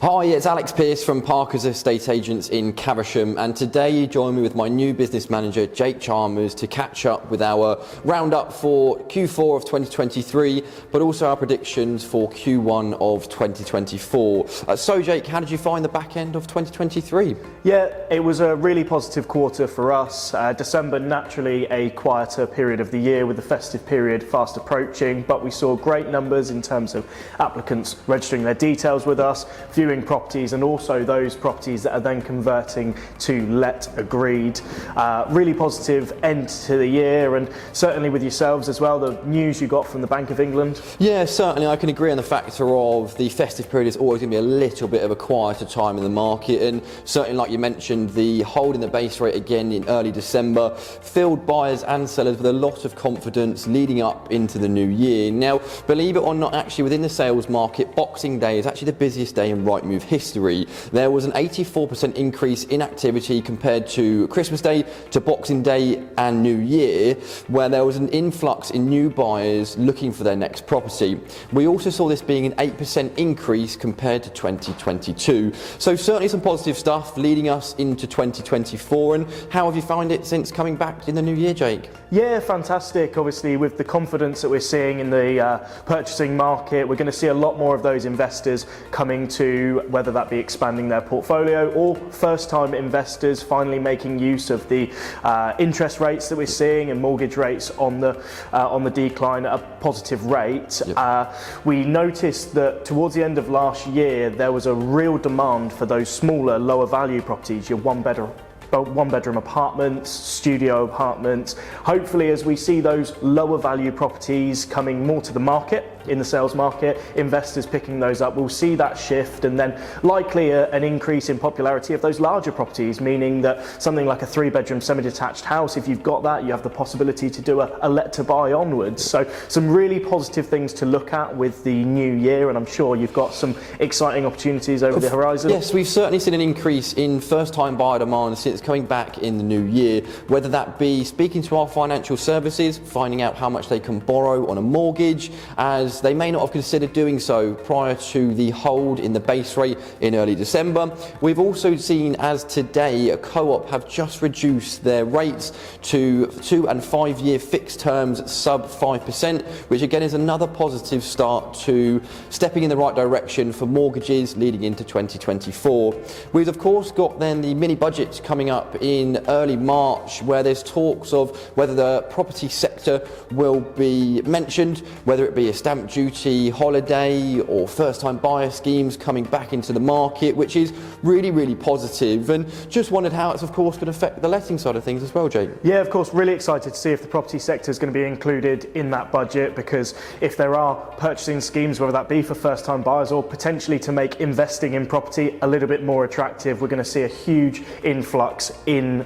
Hi, it's Alex Pearce from Parker's Estate Agents in Caversham, and today you join me with my new business manager Jake Chalmers to catch up with our roundup for Q4 of 2023, but also our predictions for Q1 of 2024. So Jake, how did you find the back end of 2023? Yeah, it was a really positive quarter for us. December naturally a quieter period of the year with the festive period fast approaching, but we saw great numbers in terms of applicants registering their details with us, viewing properties, and also those properties that are then converting to let agreed. Really positive end to the year, and certainly with yourselves as well, the news you got from the Bank of England. Yeah, certainly I can agree on the factor of the festive period is always going to be a little bit of a quieter time in the market, and certainly like you mentioned, the hold in the base rate again in early December filled buyers and sellers with a lot of confidence leading up into the new year. Now, believe it or not, actually within the sales market, Boxing Day is actually the busiest day in Rightmove history. There was an 84% increase in activity compared to Christmas Day, to Boxing Day and New Year, where there was an influx in new buyers looking for their next property. We also saw this being an 8% increase compared to 2022. So certainly some positive stuff leading us into 2024. And how have you found it since coming back in the new year, Jake? Yeah, fantastic. Obviously, with the confidence that we're seeing in the purchasing market, we're going to see a lot more of those investors coming to, whether that be expanding their portfolio or first-time investors finally making use of the interest rates that we're seeing and mortgage rates on the decline at a positive rate. Yep. We noticed that towards the end of last year, there was a real demand for those smaller, lower value properties, your one bedroom apartments, studio apartments. Hopefully, as we see those lower value properties coming more to the market, in the sales market, investors picking those up, we'll see that shift, and then likely an increase in popularity of those larger properties, meaning that something like a 3-bedroom semi-detached house, if you've got that, you have the possibility to do a let to buy onwards. So some really positive things to look at with the new year, and I'm sure you've got some exciting opportunities over the horizon. Yes, we've certainly seen an increase in first-time buyer demand since coming back in the new year, whether that be speaking to our financial services, finding out how much they can borrow on a mortgage, as they may not have considered doing so prior to the hold in the base rate in early December. We've also seen, as today, a co-op have just reduced their rates to 2 and 5 year fixed terms sub 5%, which again is another positive start to stepping in the right direction for mortgages leading into 2024. We've of course got then the mini budget coming up in early March, where there's talks of whether the property sector will be mentioned, whether it be a stamp duty holiday or first-time buyer schemes coming back into the market, which is really positive. And just wondered how it's of course going to affect the letting side of things as well, Jake. Yeah, of course, really excited to see if the property sector is going to be included in that budget, because if there are purchasing schemes, whether that be for first-time buyers or potentially to make investing in property a little bit more attractive, we're going to see a huge influx in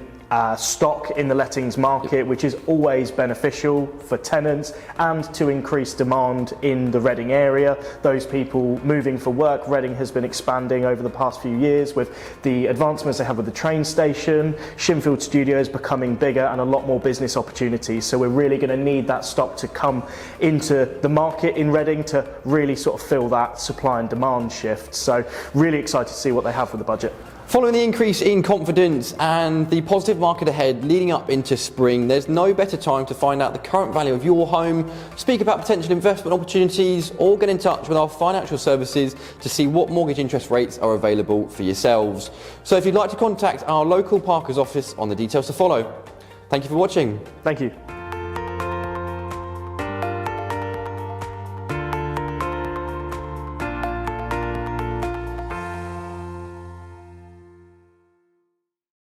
stock in the lettings market, which is always beneficial for tenants and to increase demand in the Reading area. Those people moving for work, Reading has been expanding over the past few years with the advancements they have with the train station, Shinfield Studios becoming bigger, and a lot more business opportunities. So we're really going to need that stock to come into the market in Reading to really sort of fill that supply and demand shift. So really excited to see what they have for the budget. Following the increase in confidence and the positive market ahead leading up into spring, there's no better time to find out the current value of your home, speak about potential investment opportunities, or get in touch with our financial services to see what mortgage interest rates are available for yourselves. So if you'd like to contact our local Parker's office on the details to follow. Thank you for watching. Thank you.